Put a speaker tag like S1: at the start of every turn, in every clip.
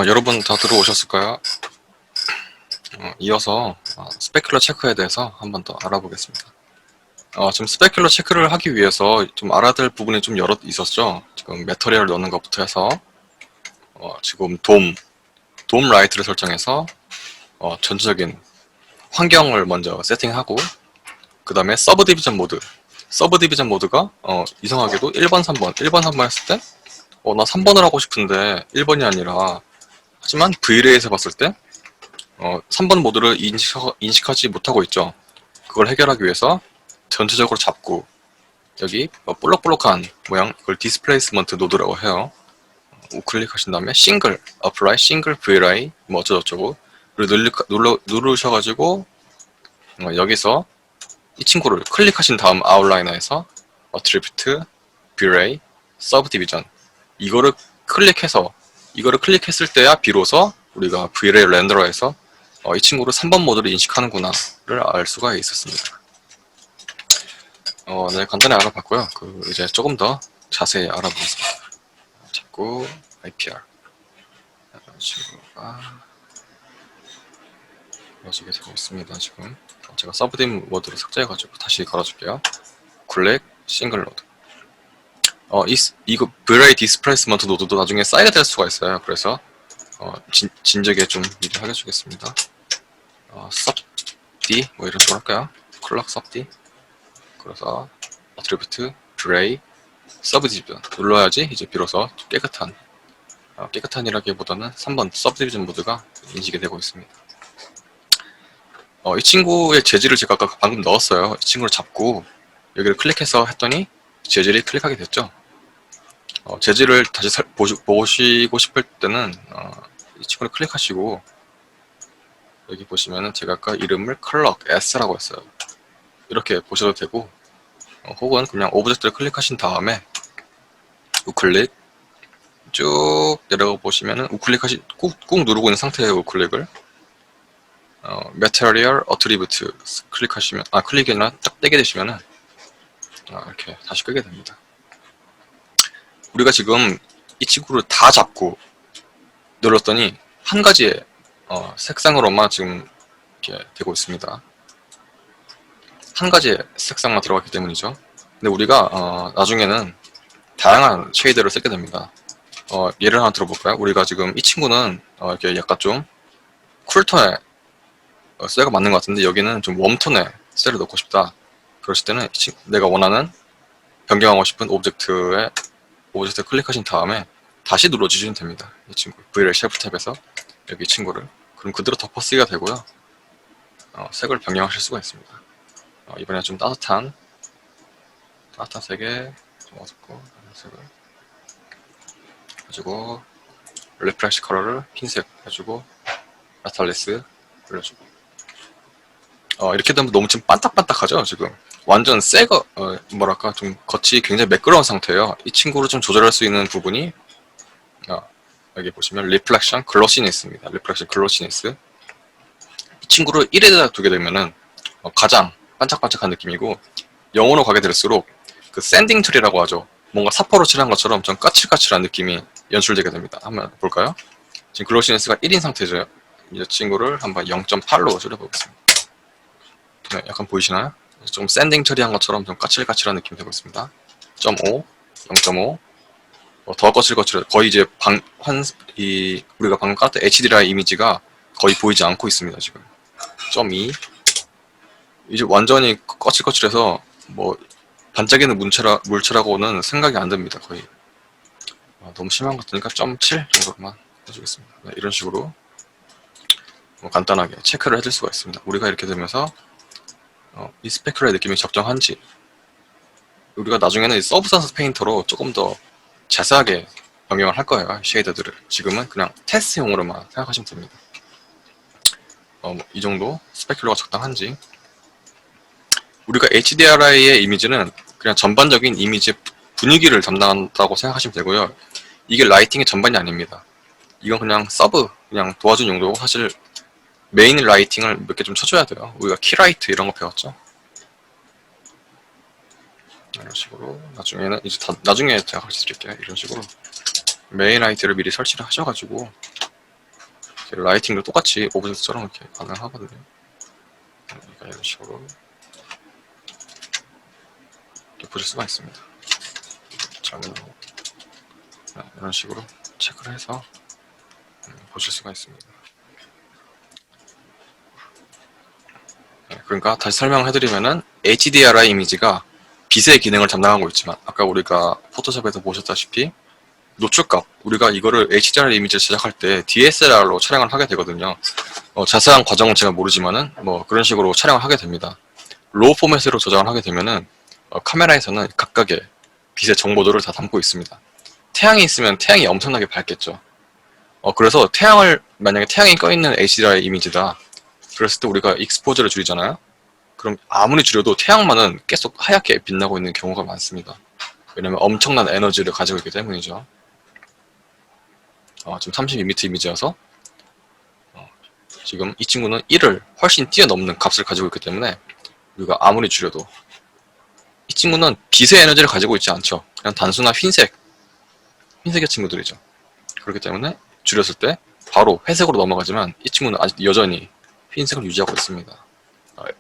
S1: 여러분 다 들어오셨을까요? 이어서 스페큘러 체크에 대해서 한 번 더 알아보겠습니다. 지금 스페큘러 체크를 하기 위해서 좀 알아야 될 부분이 좀 여러 있었죠. 지금 매터리얼 넣는 것부터 해서 지금 돔 라이트를 설정해서 전체적인 환경을 먼저 세팅하고, 그 다음에 서브 디비전 모드가 이상하게도 1번, 3번 했을 때 나 3번을 하고 싶은데 1번이 아니라, 하지만 V레이에서 봤을 때 3번 모드를 인식하지 못하고 있죠. 그걸 해결하기 위해서 전체적으로 잡고, 여기 볼록볼록한 모양, 이걸 디스플레이스먼트 노드라고 해요. 우클릭 하신 다음에 싱글, apply, 싱글 VLI 뭐 어쩌고저쩌고 누르셔가지고 여기서 이 친구를 클릭하신 다음 아웃라이너에서 attribute, VLI, subdivision 이거를 클릭했을 때야 비로소 우리가 VLI 렌더러에서 이 친구를 3번 모드를 인식하는구나를 알 수가 있었습니다. 네, 간단히 알아봤고요. 이제 조금 더 자세히 알아보겠습니다. 자꾸 IPR 친구가 이어지게 되고 있습니다. 지금 제가 서브딤 모드를 삭제해가지고 다시 걸어줄게요. 클릭, 싱글 노드. 이거 VLI 디스플레이스먼트 노드도 나중에 쌓이게 될 수가 있어요. 그래서 진작에 좀 미리 해주겠습니다. sub-d 뭐 이런 식으로 할까요? 클럭 sub-d. 그래서 attribute, VLI, subdivision 눌러야지 이제 비로소 깨끗한이라기보다는 3번 subdivision 모드가 인식이 되고 있습니다. 이 친구의 재질을 제가 아까 방금 넣었어요. 이 친구를 잡고 여기를 클릭해서 했더니 재질이 클릭하게 됐죠. 재질을 다시 보시고 싶을 때는 이 친구를 클릭하시고, 여기 보시면은 제가 아까 이름을 클럭 S라고 했어요. 이렇게 보셔도 되고, 혹은 그냥 오브젝트를 클릭하신 다음에 우클릭 쭉 내려가 보시면은 꾹 누르고 있는 상태의 우클릭을 Material Attribute 클릭하시면, 클릭이 아니라 딱 떼게 되시면은 이렇게 다시 끄게 됩니다. 우리가 지금 이 친구를 다 잡고 눌렀더니 한 가지의 색상으로만 지금 이렇게 되고 있습니다. 한 가지의 색상만 들어갔기 때문이죠. 근데 우리가 나중에는 다양한 쉐이드를 쓰게 됩니다. 예를 하나 들어볼까요? 우리가 지금 이 친구는 이렇게 약간 좀 쿨톤의 셀가 맞는 것 같은데, 여기는 좀 웜톤의 셀을 넣고 싶다. 그러실 때는 내가 원하는 변경하고 싶은 오브젝트 클릭하신 다음에 다시 눌러주시면 됩니다. 이 친구 VLL 셰프 탭에서 여기 이 친구를, 그럼 그대로 덮어 쓰기가 되고요. 색을 변경하실 수가 있습니다. 이번에 좀 따뜻한 색에 좀 어둡고 색을 해주고, 리프렉시 컬러를 흰색 해주고, 라탈리스 올려주고. 이렇게 되면 너무 지금 반딱반딱하죠. 지금 완전 새거 뭐랄까 좀 겉이 굉장히 매끄러운 상태예요. 이 친구를 좀 조절할 수 있는 부분이 여기 보시면 리플렉션 글로시니스입니다. 리플렉션 글로시니스. 이 친구를 1에다 두게 되면은 가장 반짝반짝한 느낌이고, 0으로 가게 될수록 그 샌딩 트리라고 하죠. 뭔가 사포로 칠한 것처럼 좀 까칠까칠한 느낌이 연출되게 됩니다. 한번 볼까요? 지금 글로시니스가 1인 상태죠. 이 친구를 한번 0.8로 줄여보겠습니다. 네, 약간 보이시나요? 좀 샌딩 처리한 것처럼 좀 까칠까칠한 느낌이 되고 있습니다. 0.5, 0.5, 더 거칠거칠해. 거의 이제 우리가 방금 깔았던 HDR 이미지가 거의 보이지 않고 있습니다. 지금 0.2, 이제 완전히 거칠거칠해서 뭐 반짝이는 물체라고는 생각이 안 듭니다. 거의 너무 심한 것 같으니까 0.7 정도로만 해주겠습니다. 네, 이런 식으로 간단하게 체크를 해줄 수가 있습니다. 우리가 이렇게 되면서 이 스페큘러의 느낌이 적정한지, 우리가 나중에는 이 서브스턴스 페인터로 조금 더 자세하게 변경을 할 거예요. 쉐이더들을. 지금은 그냥 테스트용으로만 생각하시면 됩니다. 이 정도 스페큘러가 적당한지. 우리가 HDRI의 이미지는 그냥 전반적인 이미지의 분위기를 담당한다고 생각하시면 되고요. 이게 라이팅의 전반이 아닙니다. 이건 그냥 그냥 도와준 용도고, 사실 메인 라이팅을 몇 개 좀 쳐줘야 돼요. 우리가 키라이트 이런 거 배웠죠. 이런 식으로 나중에 제가 가르쳐 드릴게요. 이런 식으로 메인 라이트를 미리 설치를 하셔가지고 라이팅도 똑같이 오브젝트처럼 이렇게 가능하거든요. 그러니까 이런 식으로 이렇게 보실 수가 있습니다. 이런 식으로 체크를 해서 보실 수가 있습니다. 그러니까 다시 설명해드리면은 HDRI 이미지가 빛의 기능을 담당하고 있지만 아까 우리가 포토샵에서 보셨다시피 노출값, 우리가 이거를 HDR 이미지를 제작할 때 DSLR로 촬영을 하게 되거든요. 자세한 과정은 제가 모르지만은 뭐 그런 식으로 촬영을 하게 됩니다. 로우 포맷으로 저장을 하게 되면은 카메라에서는 각각의 빛의 정보들을 다 담고 있습니다. 태양이 있으면 태양이 엄청나게 밝겠죠. 그래서 만약에 태양이 꺼있는 HDR 이미지다. 그랬을 때 우리가 익스포저를 줄이잖아요. 그럼 아무리 줄여도 태양만은 계속 하얗게 빛나고 있는 경우가 많습니다. 왜냐면 엄청난 에너지를 가지고 있기 때문이죠. 지금 32m 이미지여서 지금 이 친구는 1을 훨씬 뛰어넘는 값을 가지고 있기 때문에 우리가 아무리 줄여도 이 친구는 빛의 에너지를 가지고 있지 않죠. 그냥 단순한 흰색의 친구들이죠. 그렇기 때문에 줄였을 때 바로 회색으로 넘어가지만 이 친구는 아직 여전히 흰색을 유지하고 있습니다.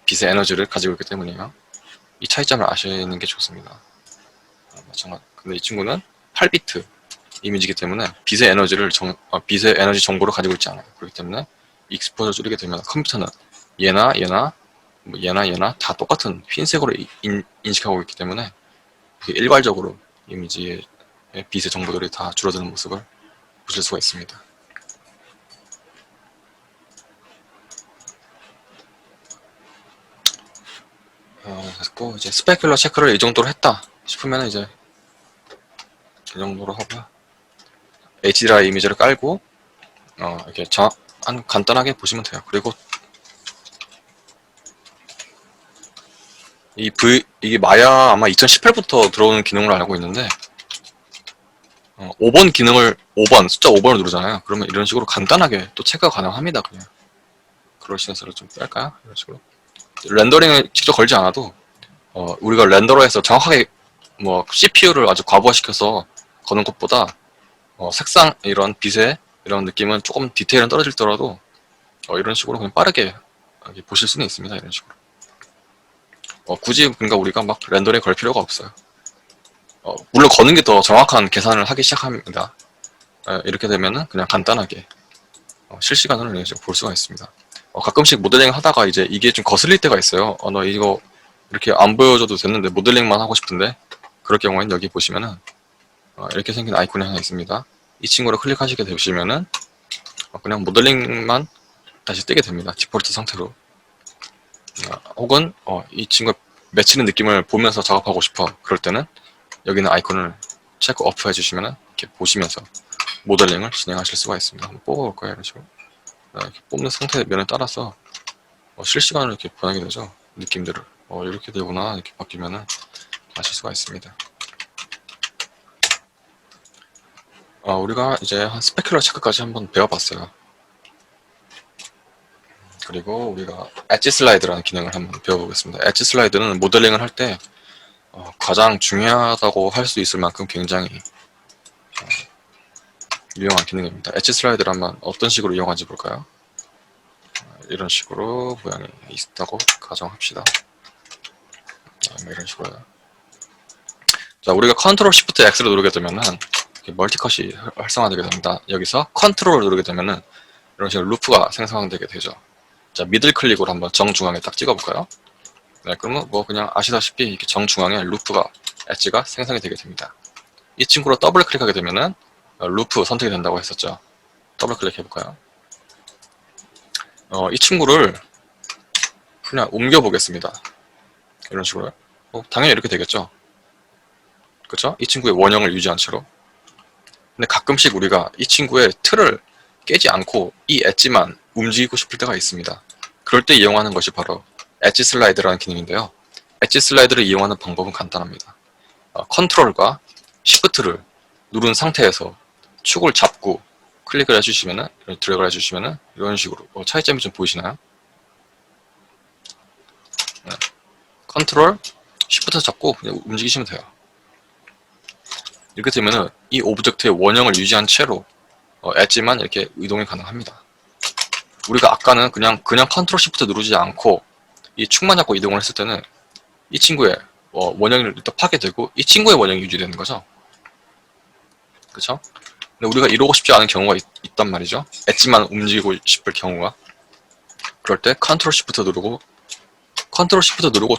S1: 빛의 에너지를 가지고 있기 때문이에요. 이 차이점을 아시는 게 좋습니다. 마찬가지. 근데 이 친구는 8비트 이미지이기 때문에 빛의 에너지 정보를 가지고 있지 않아요. 그렇기 때문에 익스포저 줄이게 되면 컴퓨터는 얘나 다 똑같은 흰색으로 인식하고 있기 때문에 일괄적으로 이미지의 빛의 정보들이 다 줄어드는 모습을 보실 수가 있습니다. 됐고, 이제 스페큘러 체크를 이 정도로 했다 싶으면 이제 이 정도로 하고요. HDRI 이미지를 깔고 이렇게 간단하게 보시면 돼요. 그리고 이게 마야 아마 2018부터 들어오는 기능으로 알고 있는데 5번 기능을 5번 숫자 5번을 누르잖아요. 그러면 이런 식으로 간단하게 또 체크가 가능합니다. 그냥 그러시면서 좀 뺄까요? 이런 식으로 렌더링을 직접 걸지 않아도 우리가 렌더러에서 정확하게 뭐 CPU를 아주 과부하시켜서 거는 것보다 색상 이런 빛의 이런 느낌은 조금 디테일은 떨어질더라도 이런 식으로 그냥 빠르게 보실 수는 있습니다. 이런 식으로 굳이 그러니까 우리가 막 렌더링 걸 필요가 없어요. 물론 거는 게 더 정확한 계산을 하기 시작합니다. 이렇게 되면은 그냥 간단하게 실시간으로 이렇게 볼 수가 있습니다. 가끔씩 모델링 하다가 이제 이게 좀 거슬릴 때가 있어요. 너 이거 이렇게 안 보여줘도 됐는데 모델링만 하고 싶은데 그럴 경우에는 여기 보시면은 이렇게 생긴 아이콘이 하나 있습니다. 이 친구를 클릭하시게 되시면은 그냥 모델링만 다시 뜨게 됩니다. 디폴트 상태로. 혹은 이 친구가 맺히는 느낌을 보면서 작업하고 싶어. 그럴 때는 여기 있는 아이콘을 체크 오프 해주시면은 이렇게 보시면서 모델링을 진행하실 수가 있습니다. 한번 뽑아볼 거예요. 이런 식으로. 이렇게 뽑는 상태 면에 따라서 실시간으로 이렇게 변하게 되죠. 느낌들을. 이렇게 되구나. 이렇게 바뀌면은 아실 수가 있습니다. 우리가 이제 한 스페큘러 체크까지 한번 배워봤어요. 그리고 우리가 엣지 슬라이드라는 기능을 한번 배워보겠습니다. 엣지 슬라이드는 모델링을 할 때 가장 중요하다고 할 수 있을 만큼 굉장히 유용한 기능입니다. 엣지 슬라이드를 한번 어떤 식으로 이용하는지 볼까요? 이런 식으로 모양이 있다고 가정합시다. 이런 식으로요. 자, 우리가 컨트롤 시프트 X를 누르게 되면은 멀티컷이 활성화되게 됩니다. 여기서 컨트롤을 누르게 되면은 이런 식으로 루프가 생성되게 되죠. 자, 미들 클릭으로 한번 정중앙에 딱 찍어볼까요? 네, 그러면 뭐 그냥 아시다시피 이렇게 정중앙에 엣지가 생성이 되게 됩니다. 이 친구로 더블 클릭하게 되면은 루프 선택이 된다고 했었죠. 더블 클릭해볼까요? 이 친구를 그냥 옮겨보겠습니다. 이런 식으로요. 당연히 이렇게 되겠죠. 그쵸? 이 친구의 원형을 유지한 채로. 근데 가끔씩 우리가 이 친구의 틀을 깨지 않고 이 엣지만 움직이고 싶을 때가 있습니다. 그럴 때 이용하는 것이 바로 엣지 슬라이드라는 기능인데요. 엣지 슬라이드를 이용하는 방법은 간단합니다. 컨트롤과 시프트를 누른 상태에서 축을 잡고 클릭을 해주시면은, 드래그를 해주시면은 이런 식으로 차이점이 좀 보이시나요? 네. 컨트롤, 시프트 잡고 그냥 움직이시면 돼요. 이렇게 되면은 이 오브젝트의 원형을 유지한 채로 엣지만 이렇게 이동이 가능합니다. 우리가 아까는 그냥 컨트롤 시프트 누르지 않고 이 축만 잡고 이동을 했을 때는 이 친구의 원형이 일단 파괴되고 이 친구의 원형이 유지되는 거죠. 그쵸? 근데 우리가 이러고 싶지 않은 경우가 있단 말이죠. 엣지만 움직이고 싶을 경우가. 그럴 때 컨트롤 시프트 누르고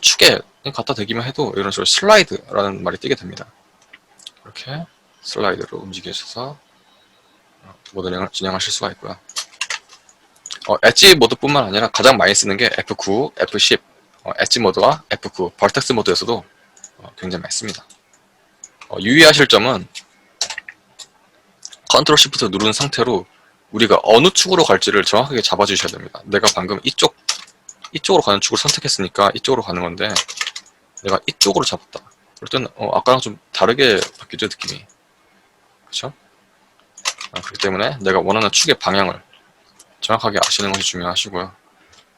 S1: 축에 갖다 대기만 해도 이런 식으로 슬라이드라는 말이 뜨게 됩니다. 이렇게 슬라이드로 움직이셔서 모델링을 진행하실 수가 있고요. 엣지 모드뿐만 아니라 가장 많이 쓰는 게 F9, F10, 엣지 모드와 F9, 벌텍스 모드에서도 굉장히 많이 씁니다. 유의하실 점은 컨트롤 시프트 누른 상태로 우리가 어느 축으로 갈지를 정확하게 잡아주셔야 됩니다. 내가 방금 이쪽으로 가는 축을 선택했으니까 이쪽으로 가는 건데 내가 이쪽으로 잡았다. 그럴 때는 아까랑 좀 다르게 바뀌죠, 느낌이. 그쵸? 그렇기 때문에 내가 원하는 축의 방향을 정확하게 아시는 것이 중요하시고요.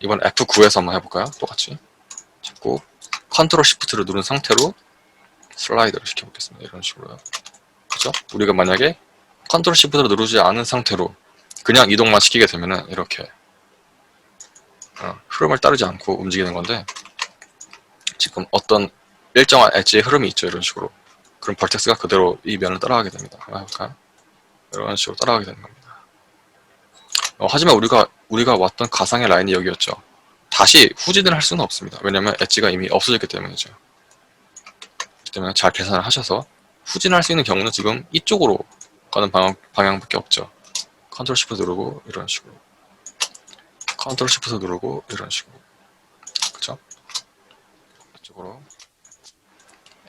S1: 이번 F9에서 한번 해볼까요? 똑같이 잡고 컨트롤 시프트를 누른 상태로 슬라이드를 시켜보겠습니다. 이런 식으로요. 그죠? 우리가 만약에 컨트롤 시프트를 누르지 않은 상태로 그냥 이동만 시키게 되면은 이렇게 흐름을 따르지 않고 움직이는 건데 지금 어떤 일정한 엣지의 흐름이 있죠. 이런 식으로. 그럼 벌텍스가 그대로 이 면을 따라가게 됩니다. 한번 해볼까요? 이런 식으로 따라가게 되는 겁니다. 하지만 우리가 왔던 가상의 라인이 여기였죠. 다시 후진을 할 수는 없습니다. 왜냐면 엣지가 이미 없어졌기 때문이죠. 그렇기 때문에 잘 계산을 하셔서 후진할 수 있는 경우는 지금 이쪽으로 가는 방향밖에 없죠. 컨트롤 시프트 누르고 이런 식으로, 컨트롤 시프트 누르고 이런 식으로, 그쵸? 이쪽으로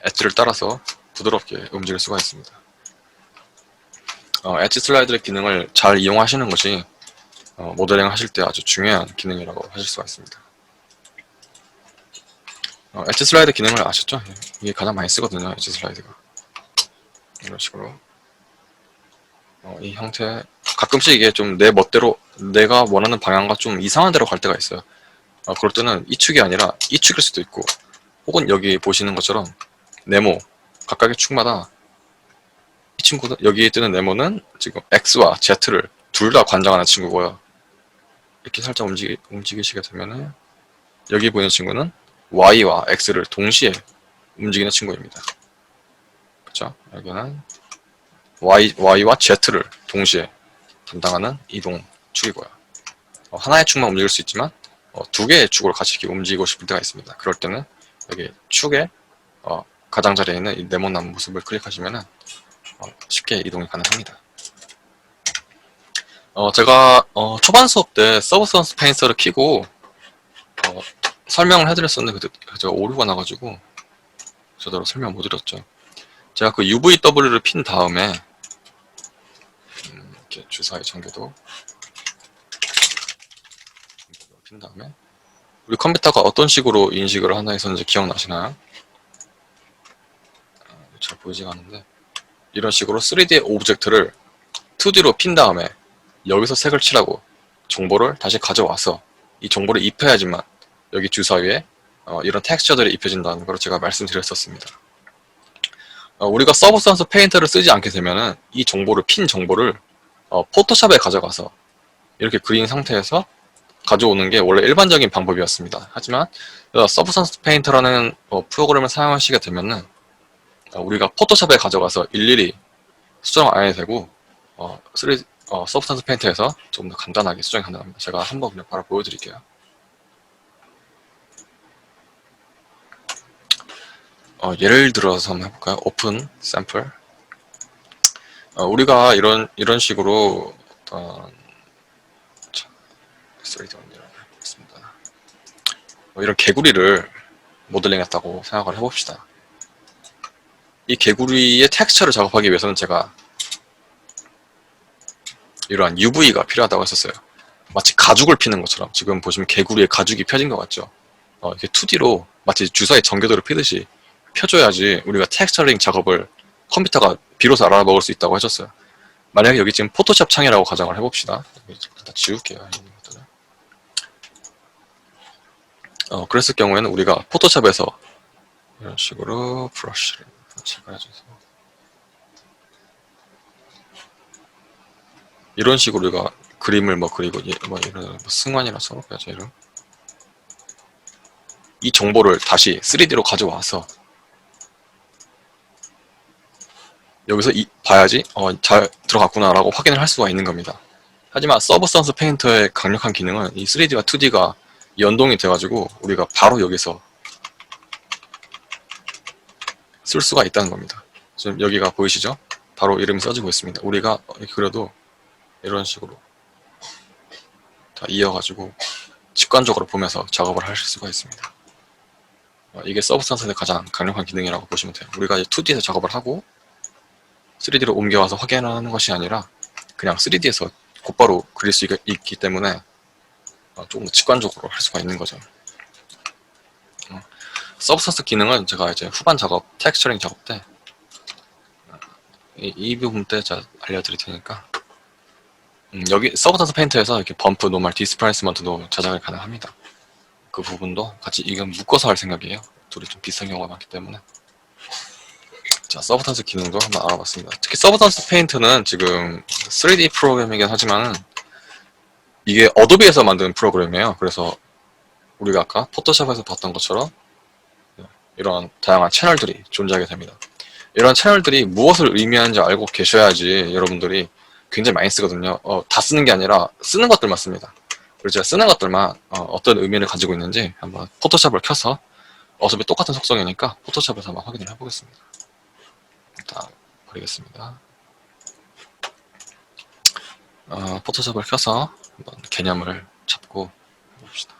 S1: 엣지를 따라서 부드럽게 움직일 수가 있습니다. 엣지 슬라이드의 기능을 잘 이용하시는 것이 모델링 하실 때 아주 중요한 기능이라고 하실 수가 있습니다. 엣지 슬라이드 기능을 아셨죠? 이게 가장 많이 쓰거든요. 엣지 슬라이드가 이런 식으로 이 형태. 가끔씩 이게 좀 내 멋대로 내가 원하는 방향과 좀 이상한 데로 갈 때가 있어요. 그럴 때는 이 축이 아니라 이 축일 수도 있고, 혹은 여기 보시는 것처럼 네모 각각의 축마다 이 친구는, 여기에 뜨는 네모는 지금 X와 Z를 둘 다 관장하는 친구고요. 이렇게 살짝 움직이시게 되면은 여기 보이는 친구는 Y와 X를 동시에 움직이는 친구입니다. 그쵸? 여기는 Y와 Z를 동시에 담당하는 이동 축이고요. 하나의 축만 움직일 수 있지만 두 개의 축으로 같이 이렇게 움직이고 싶을 때가 있습니다. 그럴 때는 여기 축의 가장자리에 있는 이 네모난 모습을 클릭하시면은 쉽게 이동이 가능합니다. 제가 초반 수업 때 서브스턴스 페인터를 켜고 설명을 해드렸었는데 그때 제가 오류가 나가지고 제대로 설명 못 드렸죠. 제가 그 UVW를 핀 다음에 이렇게 주사위 전개도 핀 다음에 우리 컴퓨터가 어떤 식으로 인식을 하나 했었는지 기억나시나요? 잘 보이지가 않는데 이런 식으로 3D의 오브젝트를 2D로 핀 다음에 여기서 색을 칠하고 정보를 다시 가져와서 이 정보를 입혀야지만 여기 주사위에 이런 텍스처들이 입혀진다는 걸 제가 말씀드렸었습니다. 우리가 서브스턴스 페인터를 쓰지 않게 되면은 이 정보를, 핀 정보를 포토샵에 가져가서 이렇게 그린 상태에서 가져오는 게 원래 일반적인 방법이었습니다. 하지만 서브스턴스 페인터라는 프로그램을 사용하시게 되면은 우리가 포토샵에 가져가서 일일이 수정 안 해도 되고 서브스턴스 페인터에서 좀 더 간단하게 수정이 가능합니다. 제가 한번 그냥 바로 보여드릴게요. 예를 들어서 한번 해볼까요? 오픈 샘플. 우리가 이런 식으로 어떤 3D 원리를 해보겠습니다. 이런 개구리를 모델링했다고 생각을 해봅시다. 이 개구리의 텍스처를 작업하기 위해서는 제가 이러한 UV가 필요하다고 했었어요. 마치 가죽을 피는 것처럼 지금 보시면 개구리의 가죽이 펴진 것 같죠? 이렇게 2D로 마치 주사위 전개도를 피듯이 펴줘야지 우리가 텍스처링 작업을 컴퓨터가 비로소 알아먹을 수 있다고 하셨어요. 만약에 여기 지금 포토샵 창이라고 가정을 해봅시다. 다 지울게요. 그랬을 경우에는 우리가 포토샵에서 이런 식으로 브러쉬를 제거해줘서 이런 식으로 우리가 그림을 뭐 그리고 뭐 이런 뭐 승환이라서 그래서 이런 이 정보를 다시 3D로 가져와서 여기서 봐야지 잘 들어갔구나라고 확인을 할 수가 있는 겁니다. 하지만 서브스턴스 페인터의 강력한 기능은 이 3D와 2D가 연동이 돼가지고 우리가 바로 여기서 쓸 수가 있다는 겁니다. 지금 여기가 보이시죠? 바로 이름이 써지고 있습니다. 우리가 그려도 이런 식으로 다 이어가지고 직관적으로 보면서 작업을 하실 수가 있습니다. 이게 서브스턴스의 가장 강력한 기능이라고 보시면 돼요. 우리가 2D에서 작업을 하고 3D로 옮겨와서 확인하는 것이 아니라 그냥 3D에서 곧바로 그릴 수 있기 때문에 조금 더 직관적으로 할 수가 있는 거죠. 서브스턴스 기능은 제가 이제 후반 작업, 텍스처링 작업 때 이 부분 때 제가 알려드릴 테니까 여기 서브스턴스 페인터에서 이렇게 범프, 노멀, 디스플레이스먼트도 제작이 가능합니다. 그 부분도 같이 이건 묶어서 할 생각이에요. 둘이 좀 비슷한 경우가 많기 때문에. 자, 서브스턴스 기능도 한번 알아봤습니다. 특히 서브스턴스 페인트는 지금 3D 프로그램이긴 하지만 이게 어도비에서 만든 프로그램이에요. 그래서 우리가 아까 포토샵에서 봤던 것처럼 이런 다양한 채널들이 존재하게 됩니다. 이런 채널들이 무엇을 의미하는지 알고 계셔야지 여러분들이 굉장히 많이 쓰거든요. 다 쓰는 게 아니라 쓰는 것들만 씁니다. 그리고 제가 쓰는 것들만 어떤 의미를 가지고 있는지 한번 포토샵을 켜서 어차피 똑같은 속성이니까 포토샵에서 한번 확인을 해보겠습니다. 일단 버리겠습니다. 포토샵을 켜서 한번 개념을 잡고 봅시다.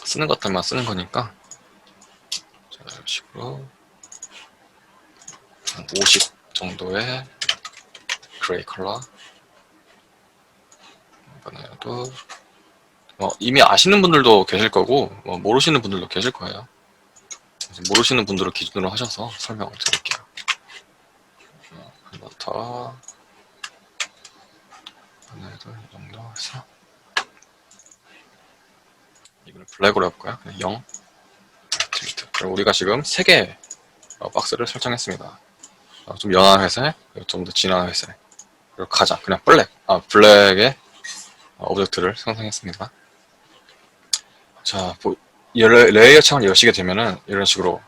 S1: 쓰는 것들만 쓰는 거니까 자, 이런 식으로 한 50 정도의 그레이 컬러 이번에도 이미 아시는 분들도 계실 거고 모르시는 분들도 계실 거예요. 모르시는 분들을 기준으로 하셔서 설명을 드릴게요. 한 번 더 이번에도 이 정도 해서 이거는 블랙으로 해볼까요? 0 딜리트. 그럼 우리가 지금 3개 박스를 설정했습니다. 좀 연한 회색, 좀 더 진한 회색, 그리고 가장 그냥 블랙의 오브젝트를 생성했습니다. 자, 레이어 창을 여시게 되면은 이런 식으로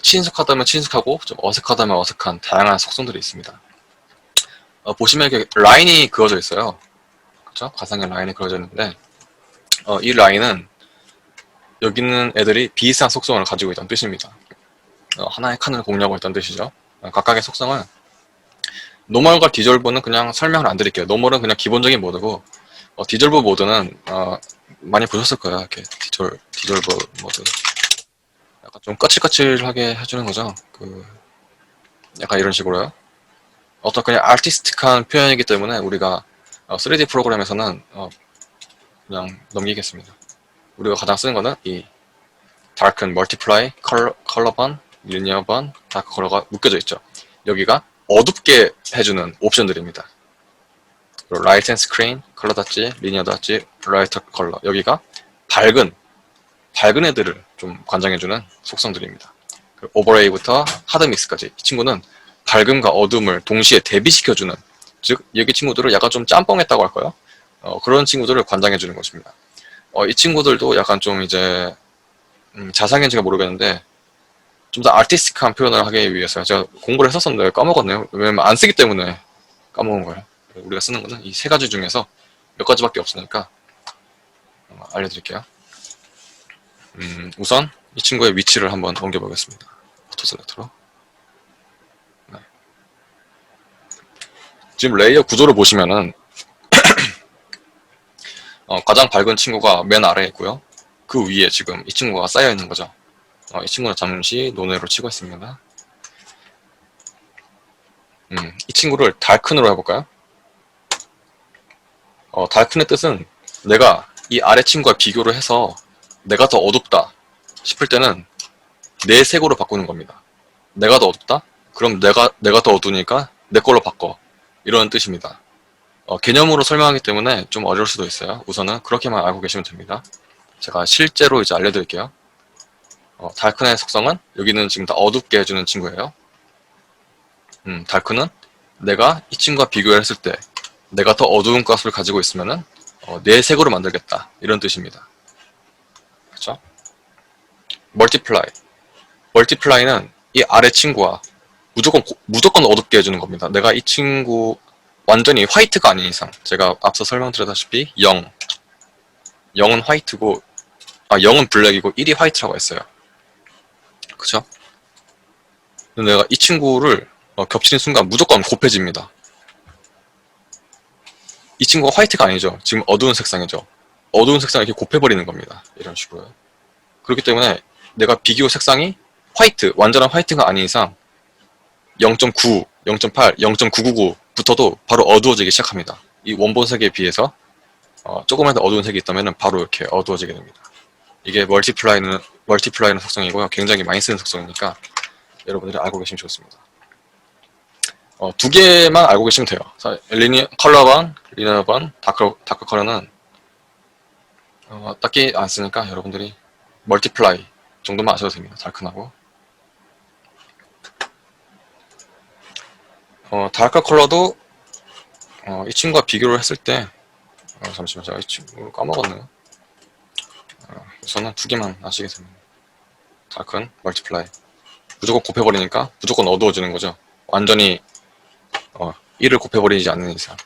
S1: 친숙하다면 친숙하고 좀 어색하다면 어색한 다양한 속성들이 있습니다. 보시면 이렇게 라인이 그어져 있어요. 그렇죠? 가상의 라인이 그어져 있는데 이 라인은 여기 있는 애들이 비슷한 속성을 가지고 있다는 뜻입니다. 하나의 칸을 공유하고 있다는 뜻이죠. 각각의 속성은 노멀과 디졸브는 그냥 설명을 안 드릴게요. 노멀은 그냥 기본적인 모드고 디졸브 모드는 많이 보셨을 거예요. 이렇게 디졸브 모드 약간 좀 거칠거칠하게 해주는 거죠. 약간 이런 식으로요. 어떤 그냥 아티스틱한 표현이기 때문에 우리가 3D 프로그램에서는 그냥 넘기겠습니다. 우리가 가장 쓰는 거는 이 darken, multiply, color burn, linear burn, dark color가 묶여져 있죠. 여기가 어둡게 해주는 옵션들입니다. 그리고 light and screen, color 닷지, linear 닷지, lighter color. 여기가 밝은 애들을 좀 관장해주는 속성들입니다. 오버레이부터 하드믹스까지 이 친구는 밝음과 어둠을 동시에 대비시켜주는, 즉 여기 친구들을 약간 좀 짬뽕했다고 할까요? 그런 친구들을 관장해주는 것입니다. 이 친구들도 약간 좀 이제 자상인지가 모르겠는데 좀 더 아티스틱한 표현을 하기 위해서 제가 공부를 했었었는데 까먹었네요. 왜냐면 안 쓰기 때문에 까먹은 거예요. 우리가 쓰는 거는 이 3가지 중에서 몇 가지밖에 없으니까 알려드릴게요. 우선 이 친구의 위치를 한번 옮겨보겠습니다. 포토 셀렉터로. 네. 지금 레이어 구조를 보시면은 가장 밝은 친구가 맨 아래에 있고요. 그 위에 지금 이 친구가 쌓여 있는 거죠. 이 친구는 잠시 논외로 치고 있습니다. 이 친구를 달큰으로 해볼까요? 달큰의 뜻은 내가 이 아래 친구와 비교를 해서 내가 더 어둡다 싶을 때는 내 색으로 바꾸는 겁니다. 내가 더 어둡다? 그럼 내가 더 어두우니까 내 걸로 바꿔. 이런 뜻입니다. 개념으로 설명하기 때문에 좀 어려울 수도 있어요. 우선은 그렇게만 알고 계시면 됩니다. 제가 실제로 이제 알려드릴게요. 달큰의 속성은 여기는 지금 다 어둡게 해주는 친구예요. 달큰은 내가 이 친구와 비교를 했을 때 내가 더 어두운 값을 가지고 있으면은 내 색으로 만들겠다 이런 뜻입니다. 그렇죠? 멀티플라이. 멀티플라이는 이 아래 친구와 무조건 어둡게 해주는 겁니다. 내가 이 친구 완전히 화이트가 아닌 이상, 제가 앞서 설명드렸다시피 0은 화이트고 0은 블랙이고 1이 화이트라고 했어요. 그쵸? 내가 이 친구를 겹치는 순간 무조건 곱해집니다. 이 친구가 화이트가 아니죠. 지금 어두운 색상이죠. 어두운 색상을 이렇게 곱해버리는 겁니다. 이런 식으로요. 그렇기 때문에 내가 비교 색상이 완전한 화이트가 아닌 이상 0.9, 0.8, 0.999부터도 바로 어두워지기 시작합니다. 이 원본 색에 비해서 조금만 더 어두운 색이 있다면 바로 이렇게 어두워지게 됩니다. 이게 멀티플라이는 속성이고요. 굉장히 많이 쓰는 속성이니까 여러분들이 알고 계시면 좋습니다. 두 개만 알고 계시면 돼요. 컬러반, 리니어반, 다크 컬러는 딱히 안 쓰니까 여러분들이 멀티플라이 정도만 아셔도 됩니다. 달큰하고. 다크 컬러도 이 친구와 비교를 했을 때 잠시만, 제가 이 친구를 까먹었네요. 우선은 두 개만 아시게 됩니다. 다큰, 멀티플라이. 무조건 곱해버리니까 무조건 어두워지는 거죠. 완전히 1을 곱해버리지 않는 이상.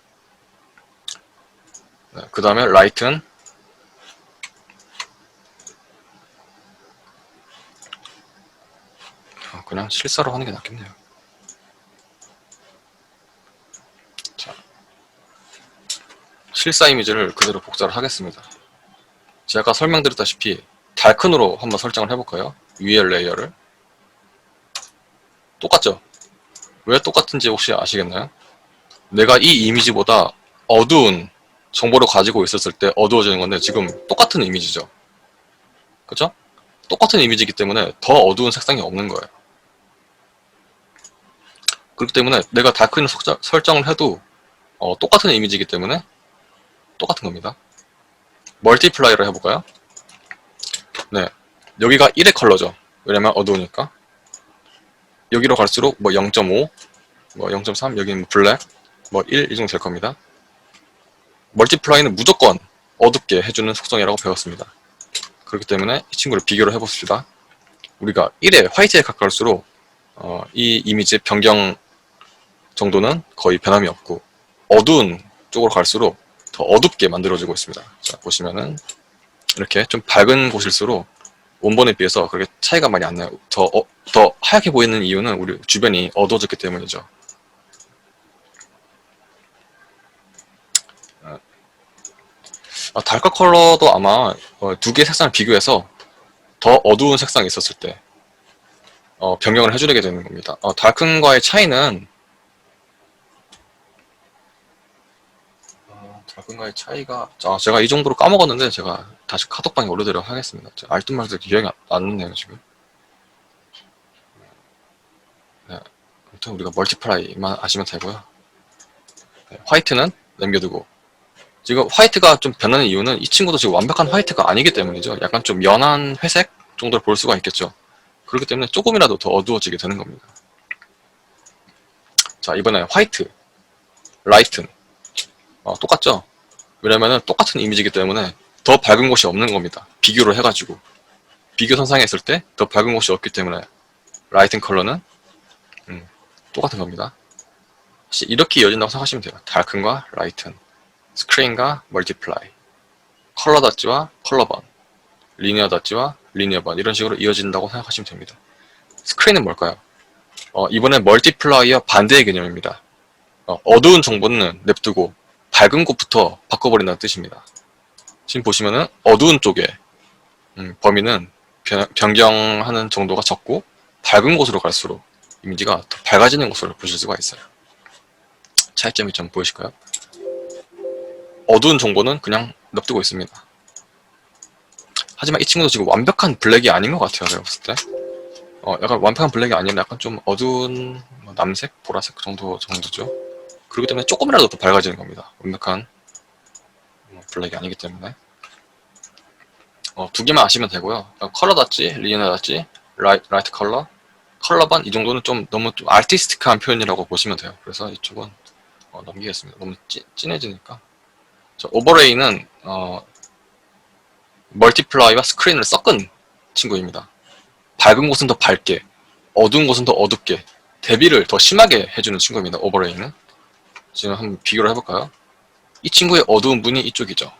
S1: 네, 그 다음에 라이트는 그냥 실사로 하는 게 낫겠네요. 자, 실사 이미지를 그대로 복사를 하겠습니다. 제가 아까 설명드렸다시피 달큰으로 한번 설정을 해볼까요? 위에 레이어를. 똑같죠? 왜 똑같은지 혹시 아시겠나요? 내가 이 이미지보다 어두운 정보를 가지고 있었을 때 어두워지는 건데 지금 똑같은 이미지죠. 그쵸? 똑같은 이미지이기 때문에 더 어두운 색상이 없는 거예요. 그렇기 때문에 내가 다크를 설정을 해도 똑같은 이미지이기 때문에 똑같은 겁니다. 멀티플라이를 해볼까요? 네, 여기가 1의 컬러죠. 왜냐면 어두우니까. 여기로 갈수록 뭐 0.5, 뭐 0.3, 여기는 블랙, 뭐 1 이 정도 될 겁니다. 멀티플라이는 무조건 어둡게 해주는 속성이라고 배웠습니다. 그렇기 때문에 이 친구를 비교를 해봅시다. 우리가 1에 화이트에 가까울수록 이 이미지의 변경 정도는 거의 변함이 없고 어두운 쪽으로 갈수록 더 어둡게 만들어지고 있습니다. 자, 보시면은 이렇게 좀 밝은 곳일수록 원본에 비해서 그렇게 차이가 많이 안 나요. 더 하얗게 보이는 이유는 우리 주변이 어두워졌기 때문이죠. 달카 컬러도 아마 두 개의 색상을 비교해서 더 어두운 색상이 있었을 때 변경을 해주게 되는 겁니다. 달큰과의 차이는 달큰과의 차이가 제가 이 정도로 까먹었는데 제가 다시 카톡방에 올려드리도록 하겠습니다. 알뜰말도 기억이 안 나네요 지금. 네, 아무튼 우리가 멀티플라이만 아시면 되고요. 네, 화이트는 남겨두고, 지금 화이트가 좀 변하는 이유는 이 친구도 지금 완벽한 화이트가 아니기 때문이죠. 약간 좀 연한 회색 정도를 볼 수가 있겠죠. 그렇기 때문에 조금이라도 더 어두워지게 되는 겁니다. 자, 이번에 화이트, 라이튼 똑같죠? 왜냐면은 똑같은 이미지이기 때문에 더 밝은 곳이 없는 겁니다. 비교를 해가지고 비교 선상에 있을 때 더 밝은 곳이 없기 때문에 라이튼 컬러는 똑같은 겁니다. 이렇게 이어진다고 생각하시면 돼요. 달큰과 라이튼, 스크린과 멀티플라이, 컬러 닷지와 컬러번, 리니어 닷지와 리니어번, 이런 식으로 이어진다고 생각하시면 됩니다. 스크린은 뭘까요? 이번엔 멀티플라이와 반대의 개념입니다. 어두운 정보는 냅두고 밝은 곳부터 바꿔버린다는 뜻입니다. 지금 보시면은 어두운 쪽에 범위는 변경하는 정도가 적고 밝은 곳으로 갈수록 이미지가 더 밝아지는 것으로 보실 수가 있어요. 차이점이 좀 보이실까요? 어두운 정보는 그냥 냅두고 있습니다. 하지만 이 친구도 지금 완벽한 블랙이 아닌 것 같아요. 제가 봤을 때 약간 완벽한 블랙이 아니라 약간 좀 어두운 남색, 보라색 정도죠. 그렇기 때문에 조금이라도 더 밝아지는 겁니다. 완벽한 블랙이 아니기 때문에 두 개만 아시면 되고요. 컬러 닷지, 리니어 닷지, 라이트 컬러, 컬러반, 이 정도는 좀 너무 좀 아티스틱한 표현이라고 보시면 돼요. 그래서 이쪽은 넘기겠습니다. 너무 진해지니까. 자, 오버레이는 멀티플라이와 스크린을 섞은 친구입니다. 밝은 곳은 더 밝게, 어두운 곳은 더 어둡게 대비를 더 심하게 해주는 친구입니다. 오버레이는. 지금 한번 비교를 해볼까요? 이 친구의 어두운 부분이 이쪽이죠.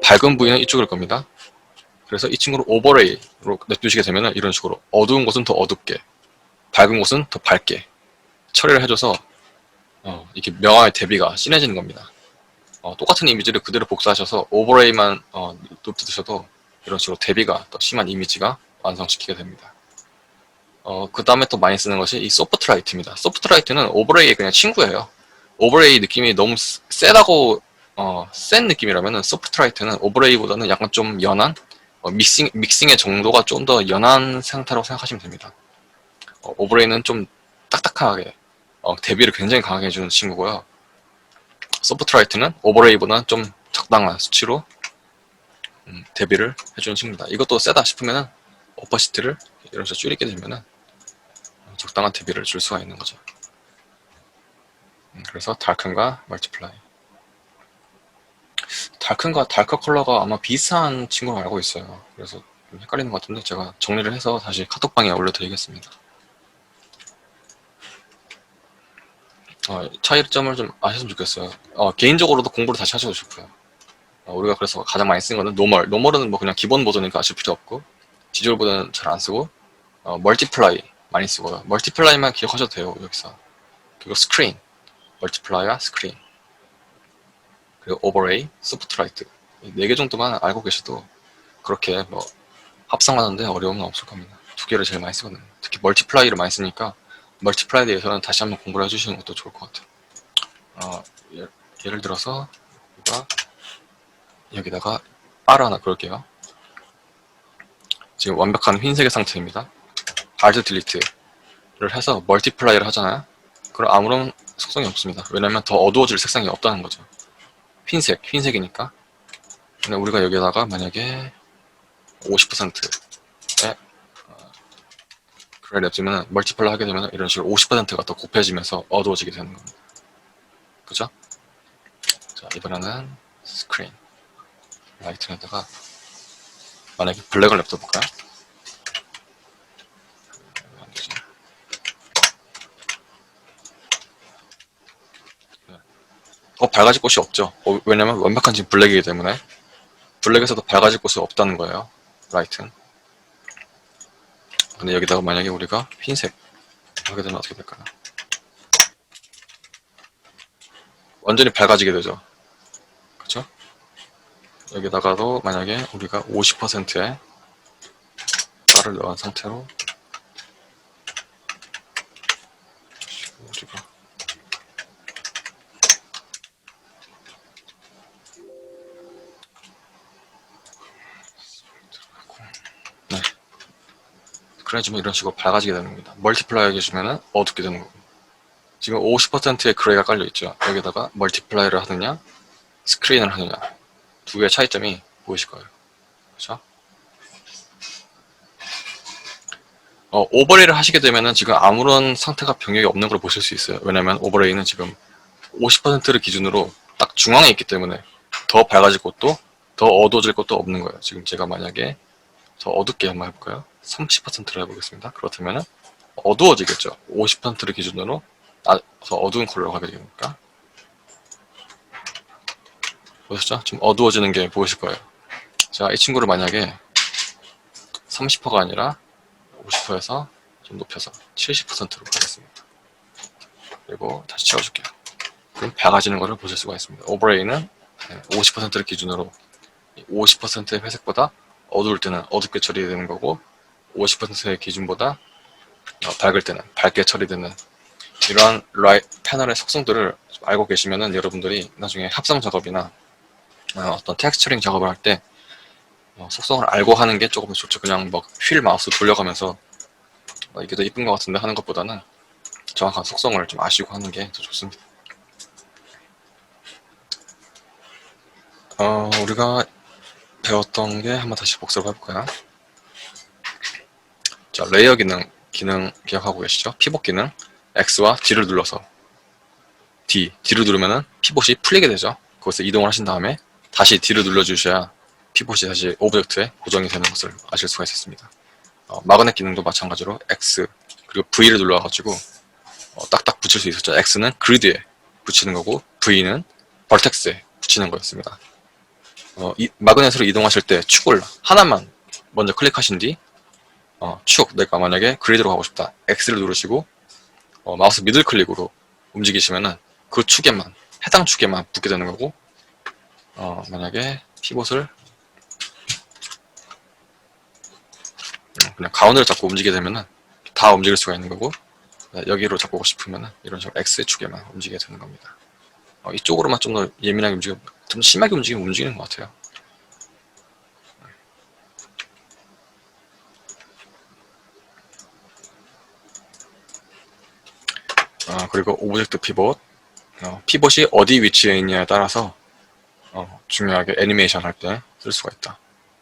S1: 밝은 부위는 이쪽일 겁니다. 그래서 이 친구를 오버레이로 냅두시게 되면 이런 식으로 어두운 곳은 더 어둡게, 밝은 곳은 더 밝게 처리를 해줘서 이렇게 명화의 대비가 진해지는 겁니다. 똑같은 이미지를 그대로 복사하셔서 오버레이만 눕두셔도 이런 식으로 대비가 더 심한 이미지가 완성시키게 됩니다. 그 다음에 또 많이 쓰는 것이 이 소프트라이트입니다. 소프트라이트는 오버레이의 그냥 친구예요. 오버레이 느낌이 너무 세다고 센 느낌이라면 소프트라이트는 오버레이보다는 약간 좀 연한 믹싱의 정도가 좀 더 연한 상태라고 생각하시면 됩니다. 오버레이는 좀 딱딱하게 대비를 굉장히 강하게 해주는 친구고요. 소프트라이트는 오버레이보다는 좀 적당한 수치로 대비를 해주는 친구입니다. 이것도 세다 싶으면 오퍼시티를 이런 식으로 줄이게 되면 적당한 대비를 줄 수가 있는 거죠. 그래서 달큰과 멀티플라이. 달큰과 달커 컬러가 아마 비슷한 친구로 알고 있어요. 그래서 좀 헷갈리는 것 같은데 제가 정리를 해서 다시 카톡방에 올려드리겠습니다. 차이점을 좀 아셨으면 좋겠어요. 개인적으로도 공부를 다시 하셔도 좋고요. 우리가 그래서 가장 많이 쓰는 거는 노멀은 뭐 그냥 기본 버전이니까 아실 필요 없고 디지털 버전은 잘 안 쓰고 멀티플라이 많이 쓰고요. 멀티플라이만 기억하셔도 돼요. 여기서. 그리고 스크린, 멀티플라이와 스크린, 그리고 오버레이, 소프트라이트 이 4개 정도만 알고 계셔도 그렇게 뭐 합성하는데 어려움은 없을 겁니다. 2개를 제일 많이 쓰거든요. 특히 멀티플라이를 많이 쓰니까 멀티플라이에 대해서는 다시 한번 공부를 해주시는 것도 좋을 것 같아요. 예를 들어서 여기다가 R 하나 그럴게요. 지금 완벽한 흰색의 상태입니다. Alt 딜리트를 해서 멀티플라이를 하잖아요. 그럼 아무런 속성이 없습니다. 왜냐면 더 어두워질 색상이 없다는 거죠. 흰색이니까. 근데 우리가 여기다가 만약에 50%에 그래 냅두면 멀티플라이 하게 되면 이런 식으로 50%가 더 곱해지면서 어두워지게 되는 겁니다. 그죠? 자, 이번에는 스크린 라이트에다가 만약에 블랙을 냅둬볼까요? 더 밝아질 곳이 없죠. 왜냐면 완벽한 지금 블랙이기 때문에 블랙에서도 밝아질 곳이 없다는 거예요. 라이트는. 근데 여기다가 만약에 우리가 흰색 하게 되면 어떻게 될까요? 완전히 밝아지게 되죠. 그쵸? 여기다가도 만약에 우리가 50%의 바를 넣은 상태로 우리가 네. 그래야지만 이런 식으로 밝아지게 되는 겁니다. 멀티플라이 해주면은 어둡게 되는 거고. 지금 50%의 그레이가 깔려있죠. 여기다가 멀티플라이를 하느냐, 스크린을 하느냐. 2개의 차이점이 보이실 거예요. 그쵸? 오버레이를 하시게 되면은 지금 아무런 상태가 변경이 없는 걸 보실 수 있어요. 왜냐면 오버레이는 지금 50%를 기준으로 딱 중앙에 있기 때문에 더 밝아질 것도 더 어두워질 것도 없는 거예요. 지금 제가 만약에 더 어둡게 한번 해볼까요? 30%로 해보겠습니다. 그렇다면 어두워지겠죠. 50%를 기준으로 더 어두운 컬러로 가게 되니까. 보셨죠? 좀 어두워지는 게 보이실 거예요. 자, 이 친구를 만약에 30%가 아니라 50%에서 좀 높여서 70%로 가겠습니다. 그리고 다시 채워줄게요. 그럼 밝아지는 것을 보실 수가 있습니다. 오버레이는 50%를 기준으로 50%의 회색보다 어두울 때는 어둡게 처리되는 거고 50%의 기준보다 밝을 때는 밝게 처리되는 이러한 패널의 속성들을 알고 계시면은 여러분들이 나중에 합성 작업이나 어떤 텍스처링 작업을 할 때 속성을 알고 하는 게 조금 좋죠. 그냥 뭐 휠 마우스 돌려가면서 이게 더 이쁜 것 같은데 하는 것보다는 정확한 속성을 좀 아시고 하는 게 더 좋습니다. 우리가 배웠던 게 한번 다시 복습을 해볼까요? 자, 레이어 기능 기억하고 계시죠? 피벗 기능 X와 D를 눌러서 D를 누르면은 피봇이 풀리게 되죠. 거기서 이동을 하신 다음에 다시 D를 눌러주셔야 피봇이 다시 오브젝트에 고정이 되는 것을 아실 수가 있었습니다. 마그넷 기능도 마찬가지로 X 그리고 V를 눌러가지고 딱딱 붙일 수 있었죠. X는 그리드에 붙이는 거고 V는 벌텍스에 붙이는 거였습니다. 마그넷으로 이동하실 때 축을 하나만 먼저 클릭하신 뒤 축, 내가 만약에 그리드로 가고 싶다. X를 누르시고 마우스 미들 클릭으로 움직이시면은 그 축에만 해당 축에만 붙게 되는 거고 만약에 피봇을 그냥 가운데를 잡고 움직이게 되면은 다 움직일 수가 있는 거고 여기로 잡고 싶으면은 이런 식으로 X축에만 움직이게 되는 겁니다. 이쪽으로만 좀 더 예민하게 움직이면 좀 심하게 움직이는 것 같아요. 그리고 오브젝트 피봇 피봇이 어디 위치에 있냐에 따라서 중요하게 애니메이션 할 때 쓸 수가 있다.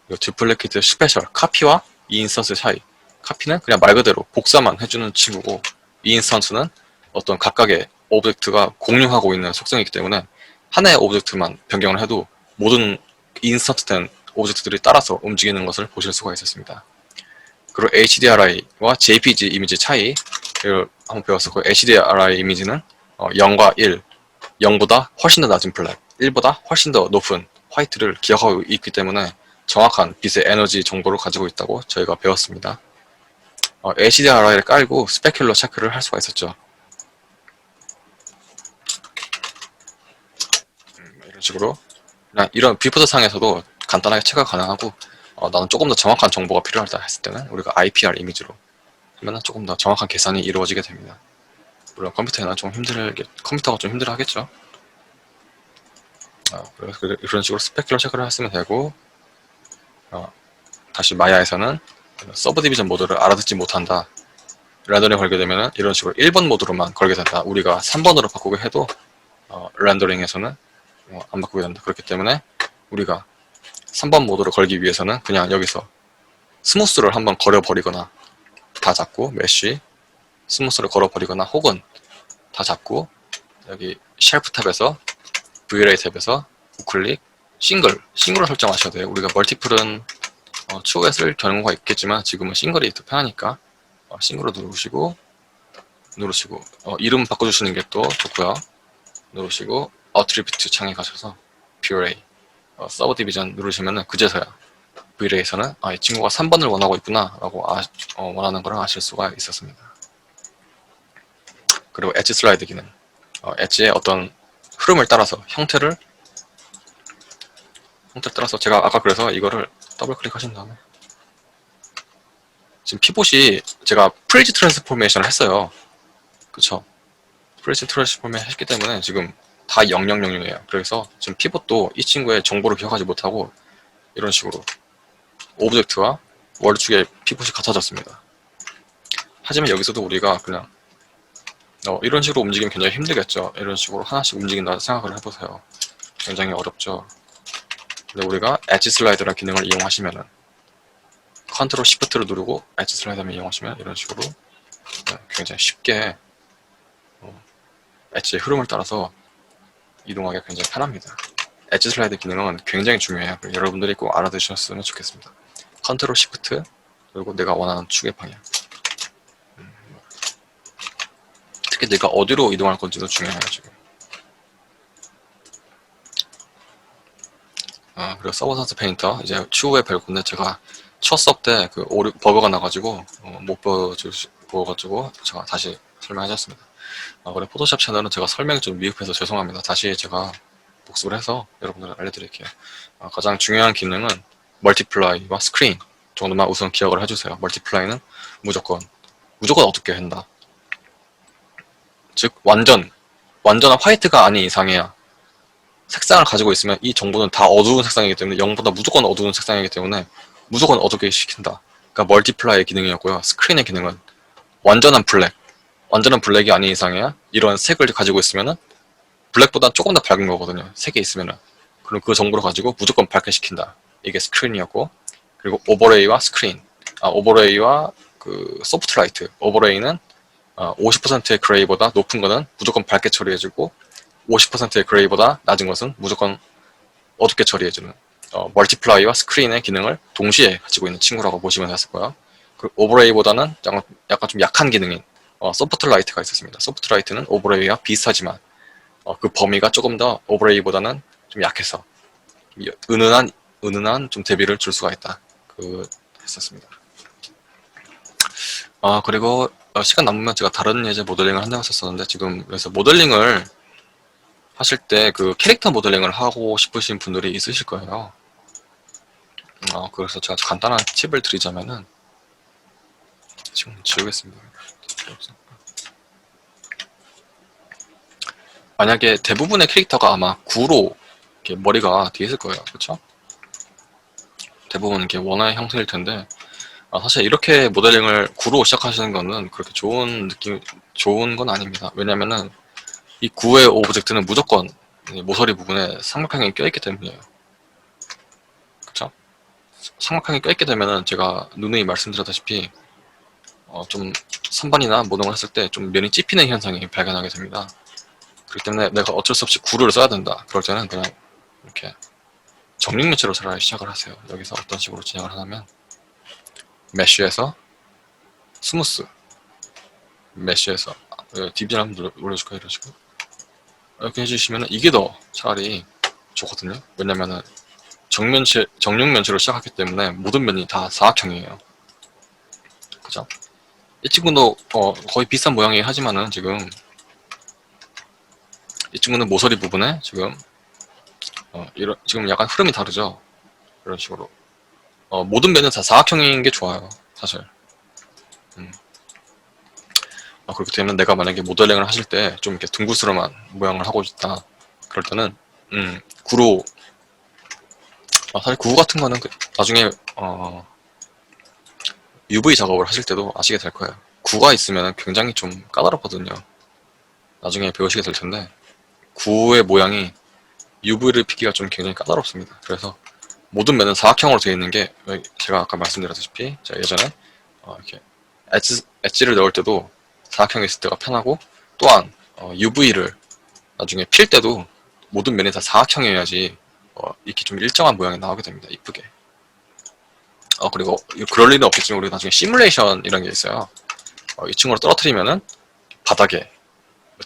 S1: 그리고 듀플리케이트 스페셜 카피와 이인스턴스 차이. 카피는 그냥 말 그대로 복사만 해주는 친구고 이인스턴스는 어떤 각각의 오브젝트가 공유하고 있는 속성이기 때문에 하나의 오브젝트만 변경을 해도 모든 인스턴트된 오브젝트들이 따라서 움직이는 것을 보실 수가 있었습니다. 그리고 HDRI와 JPG 이미지 차이를 한번 배웠었고 HDRI 이미지는 0과 1, 0보다 훨씬 더 낮은 블랙, 1보다 훨씬 더 높은 화이트를 기억하고 있기 때문에 정확한 빛의 에너지 정보를 가지고 있다고 저희가 배웠습니다. HDRI를 깔고 스페큘러 체크를 할 수가 있었죠. 이런 식으로 그냥 이런 뷰포터 상에서도 간단하게 체크가 가능하고 나는 조금 더 정확한 정보가 필요하다 했을 때는 우리가 IPR 이미지로 하면 조금 더 정확한 계산이 이루어지게 됩니다. 물론 컴퓨터가 좀 힘들어 하겠죠. 그래서 그런 식으로 스페큘러 체크를 했으면 되고 다시 마야에서는 서브 디비전 모드를 알아듣지 못한다. 렌더링 걸게 되면 이런 식으로 1번 모드로만 걸게 된다. 우리가 3번으로 바꾸게 해도 렌더링에서는 안 바꾸게 된다. 그렇기 때문에 우리가 3번 모드로 걸기 위해서는 그냥 여기서 스무스를 한번 걸어버리거나 다 잡고 메쉬 스무스를 걸어버리거나 혹은 다 잡고 여기 쉘프 탭에서 VLA 탭에서 우클릭 싱글을 설정하셔야 돼요. 우리가 멀티플은 추후에 쓸 경우가 있겠지만 지금은 싱글이 더 편하니까 싱글을 누르시고 이름 바꿔주시는 게 또 좋고요. 누르시고 어트리뷰트 창에 가셔서 VLA 서브 디비전 누르시면은 그제서야 VLA에서는 이 친구가 3번을 원하고 있구나 라고 원하는 걸 아실 수가 있었습니다. 그리고 엣지 슬라이드 기능 엣지의 어떤 흐름을 따라서 형태를 따라서 제가 아까 그래서 이거를 더블 클릭하신 다음에 지금 피봇이 제가 프리즈 트랜스포메이션을 했어요. 그쵸? 프리즈 트랜스포메이션 했기 때문에 지금 다 0000이에요. 그래서 지금 피봇도 이 친구의 정보를 기억하지 못하고 이런 식으로 오브젝트와 월축의 피봇이 같아졌습니다. 하지만 여기서도 우리가 그냥 이런 식으로 움직이면 굉장히 힘들겠죠. 이런 식으로 하나씩 움직인다 생각을 해보세요. 굉장히 어렵죠. 근데 우리가 엣지 슬라이드라는 기능을 이용하시면은 컨트롤 시프트를 누르고 엣지 슬라이드를 이용하시면 이런 식으로 굉장히 쉽게 엣지의 흐름을 따라서 이동하기 굉장히 편합니다. 엣지 슬라이드 기능은 굉장히 중요해요. 여러분들이 꼭 알아두셨으면 좋겠습니다. 컨트롤 시프트 그리고 내가 원하는 축의 방향 특히 내가 어디로 이동할 건지도 중요해요. 지금 그리고 서버선스 페인터 이제 추후에 배울 건데 제가 첫 수업 때 그 버그가 나가지고 못 보여가지고 제가 다시 설명해줬습니다. 그리고 포토샵 채널은 제가 설명이 좀 미흡해서 죄송합니다. 다시 제가 복습을 해서 여러분들 알려드릴게요. 가장 중요한 기능은 멀티플라이와 스크린 정도만 우선 기억을 해주세요. 멀티플라이는 무조건 어둡게 한다. 즉 완전한 화이트가 아닌 이상해야 색상을 가지고 있으면 이 정보는 다 어두운 색상이기 때문에 0보다 무조건 어두운 색상이기 때문에 무조건 어둡게 시킨다. 그러니까 멀티플라이의 기능이었고요. 스크린의 기능은 완전한 블랙이 아닌 이상해야 이런 색을 가지고 있으면은 블랙보다 조금 더 밝은 거거든요. 색이 있으면은. 그럼 그 정보를 가지고 무조건 밝게 시킨다. 이게 스크린이었고 그리고 오버레이와 스크린 오버레이와 그 소프트 라이트 오버레이는 50%의 그레이보다 높은 거는 무조건 밝게 처리해주고 50%의 그레이보다 낮은 것은 무조건 어둡게 처리해주는 멀티플라이와 스크린의 기능을 동시에 가지고 있는 친구라고 보시면 됐을 거예요. 그 오버레이보다는 약간 좀 약한 기능인 소프트 라이트가 있었습니다. 소프트 라이트는 오버레이와 비슷하지만 그 범위가 조금 더 오버레이보다는 좀 약해서 은은한 좀 대비를 줄 수가 있다. 했었습니다. 그리고 시간 남으면 제가 다른 예제 모델링을 한다고 했었는데 지금 그래서 모델링을 하실 때 그 캐릭터 모델링을 하고 싶으신 분들이 있으실 거예요. 그래서 제가 간단한 팁을 드리자면은 지금 지우겠습니다. 만약에 대부분의 캐릭터가 아마 구로 이렇게 머리가 뒤에 있을 거예요. 그렇죠? 대부분 이렇게 원화의 형태일 텐데 사실 이렇게 모델링을 구로 시작하시는 거는 그렇게 좋은 건 아닙니다. 왜냐면은 이 구의 오브젝트는 무조건 모서리 부분에 삼각형이 껴있기 때문이에요. 그쵸? 삼각형이 껴있게 되면은 제가 누누이 말씀드렸다시피 좀 선반이나 모동을 했을 때 좀 면이 찝히는 현상이 발견하게 됩니다. 그렇기 때문에 내가 어쩔 수 없이 구를 써야 된다. 그럴 때는 그냥 이렇게 정육면체로 차라리 시작을 하세요. 여기서 어떤 식으로 진행을 하냐면 메쉬에서 스무스, 메쉬에서 디비전 한번 올려줄까요? 이런 식으로 이렇게 해주시면 이게 더 차라리 좋거든요. 왜냐면은 정육면체로 시작했기 때문에 모든 면이 다 사각형이에요. 그죠? 이 친구도 거의 비슷한 모양이 하지만은 지금 이 친구는 모서리 부분에 지금 지금 약간 흐름이 다르죠. 이런 식으로 모든 면은 다 사각형인 게 좋아요. 사실. 그렇게 되면 내가 만약에 모델링을 하실 때 좀 이렇게 둥그스름한 모양을 하고 있다. 그럴 때는 구로 사실 구구 같은 거는 나중에 UV 작업을 하실 때도 아시게 될 거예요. 구가 있으면 굉장히 좀 까다롭거든요. 나중에 배우시게 될 텐데 구의 모양이 UV를 피기가 좀 굉장히 까다롭습니다. 그래서 모든 면은 사각형으로 되어 있는 게 제가 아까 말씀드렸다시피 제가 예전에 이렇게 엣지를 넣을 때도 사각형이 있을 때가 편하고 또한 UV를 나중에 필 때도 모든 면이 다 사각형이어야지 이렇게 좀 일정한 모양이 나오게 됩니다. 이쁘게. 그리고 그럴 일은 없겠지만 우리 나중에 시뮬레이션이라는 게 있어요. 이 친구를 떨어뜨리면은 바닥에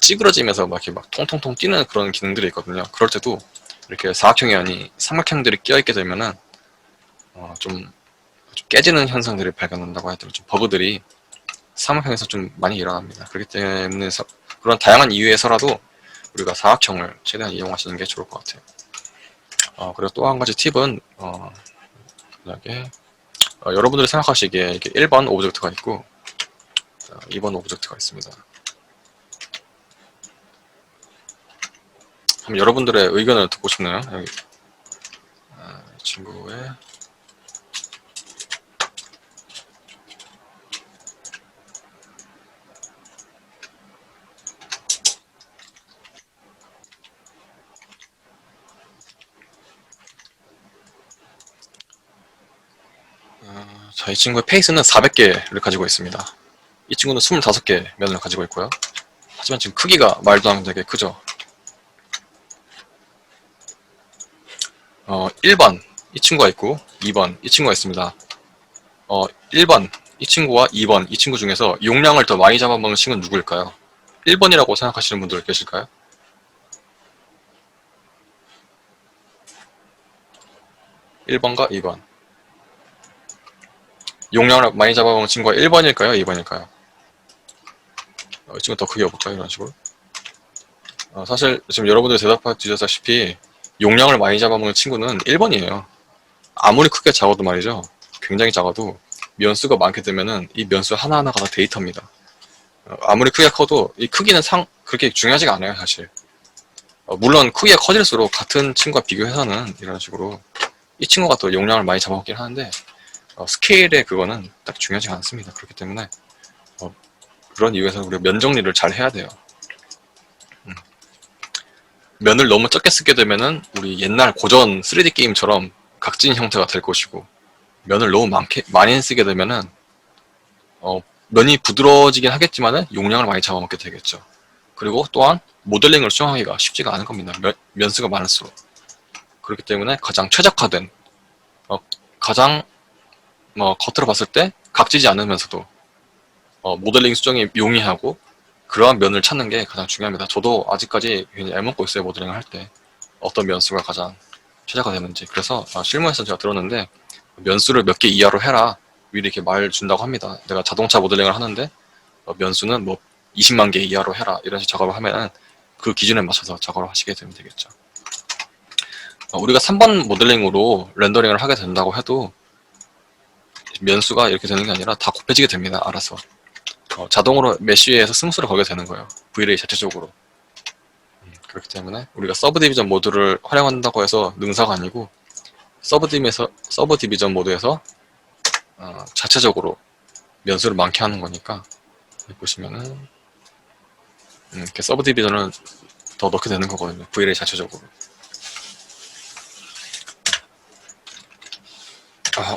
S1: 찌그러지면서 막 이렇게 막 통통통 뛰는 그런 기능들이 있거든요. 그럴 때도 이렇게 사각형이 아닌 삼각형들이 끼어있게 되면은 좀 깨지는 현상들이 발견한다고 해야 되나, 좀 버그들이 삼각형에서 좀 많이 일어납니다. 그렇기 때문에 그런 다양한 이유에서라도 우리가 사각형을 최대한 이용하시는 게 좋을 것 같아요. 그리고 또 한 가지 팁은 만약에 여러분들이 생각하시기에 이렇게 1번 오브젝트가 있고 2번 오브젝트가 있습니다. 그럼 여러분들의 의견을 듣고 싶네요. 여기 이 친구의 이 친구의 페이스는 400개를 가지고 있습니다. 이 친구는 25개 면을 가지고 있고요. 하지만 지금 크기가 말도 안 되게 크죠. 1번 이 친구가 있고 2번 이 친구가 있습니다. 1번 이 친구와 2번 이 친구 중에서 용량을 더 많이 잡아먹는 친구는 누구일까요? 1번이라고 생각하시는 분들 계실까요? 1번과 2번 용량을 많이 잡아먹는 친구가 1번일까요? 2번일까요? 이 친구 더 크게 해볼까요? 이런 식으로 사실 지금 여러분들 대답해 주셨다시피 용량을 많이 잡아먹는 친구는 1번이에요. 아무리 크게 작아도 말이죠. 굉장히 작아도 면수가 많게 되면은 이 면수 하나하나가 다 데이터입니다. 아무리 크게 커도 이 크기는 그렇게 중요하지가 않아요, 사실. 물론 크기가 커질수록 같은 친구와 비교해서는 이런 식으로 이 친구가 더 용량을 많이 잡아먹긴 하는데 스케일의 그거는 딱 중요하지 않습니다. 그렇기 때문에 그런 이유에서 우리가 면 정리를 잘 해야 돼요. 면을 너무 적게 쓰게 되면은 우리 옛날 고전 3D 게임처럼 각진 형태가 될 것이고 면을 너무 많이 쓰게 되면은 면이 부드러워지긴 하겠지만은 용량을 많이 잡아먹게 되겠죠. 그리고 또한 모델링을 수정하기가 쉽지가 않은 겁니다. 면수가 많을수록. 그렇기 때문에 가장 최적화된, 가장 겉으로 봤을 때 각지지 않으면서도 모델링 수정이 용이하고 그러한 면을 찾는 게 가장 중요합니다. 저도 아직까지 굉장히 애먹고 있어요. 모델링을 할 때 어떤 면수가 가장 최적화되는지. 그래서 실무에서 제가 들었는데 면수를 몇 개 이하로 해라 미리 이렇게 말 준다고 합니다. 내가 자동차 모델링을 하는데 면수는 뭐 20만 개 이하로 해라 이런 식으로 작업을 하면은 그 기준에 맞춰서 작업을 하시게 되면 되겠죠. 우리가 3번 모델링으로 렌더링을 하게 된다고 해도 면수가 이렇게 되는 게 아니라 다 곱해지게 됩니다. 알아서 자동으로 메쉬에서 스무스를 걸게 되는 거예요. V-Ray 자체적으로. 그렇기 때문에 우리가 서브 디비전 모드를 활용한다고 해서 능사가 아니고 서브 디비전 모드에서 자체적으로 면수를 많게 하는 거니까 보시면은 이렇게 서브 디비전을 더 넣게 되는 거거든요. V-Ray 자체적으로.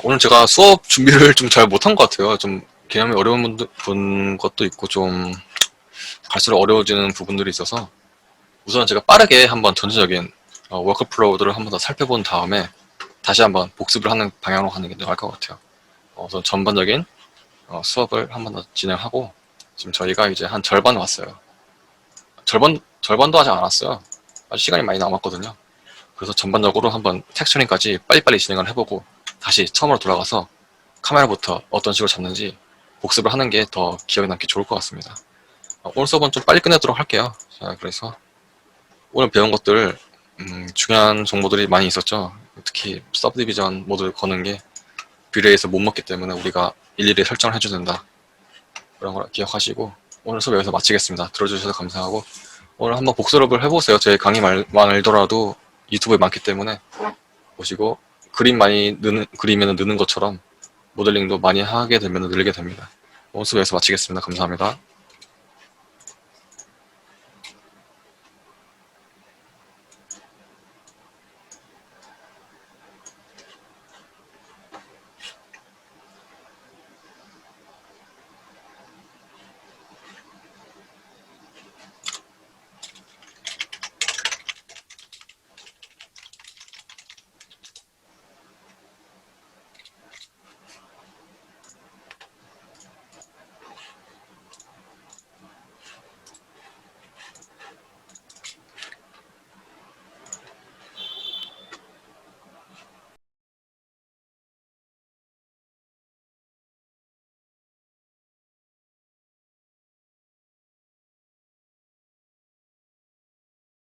S1: 오늘 제가 수업 준비를 좀 잘 못한 것 같아요. 좀 개념이 어려운 분 것도 있고 좀 갈수록 어려워지는 부분들이 있어서 우선 제가 빠르게 한번 전체적인 워크플로우들을 한번 더 살펴본 다음에 다시 한번 복습을 하는 방향으로 가는 게 나을 것 같아요. 우선 전반적인 수업을 한번 더 진행하고 지금 저희가 이제 한 절반 왔어요. 절반도 하지 않았어요. 아직 시간이 많이 남았거든요. 그래서 전반적으로 한번 텍스처링까지 빨리빨리 진행을 해보고 다시 처음으로 돌아가서 카메라부터 어떤 식으로 잡는지 복습을 하는 게 더 기억에 남기 좋을 것 같습니다. 오늘 수업은 좀 빨리 끝내도록 할게요. 자, 그래서 오늘 배운 것들 중요한 정보들이 많이 있었죠. 특히 서브 디비전 모드를 거는 게 뷰레이에서 못 먹기 때문에 우리가 일일이 설정을 해줘야 된다. 그런 걸 기억하시고 오늘 수업 여기서 마치겠습니다. 들어주셔서 감사하고 오늘 한번 복습을 해보세요. 제 강의 말더라도 유튜브에 많기 때문에 보시고 그림 많이 그리면 느는 것처럼 모델링도 많이 하게 되면 늘게 됩니다. 오늘 수업 여기서 마치겠습니다. 감사합니다.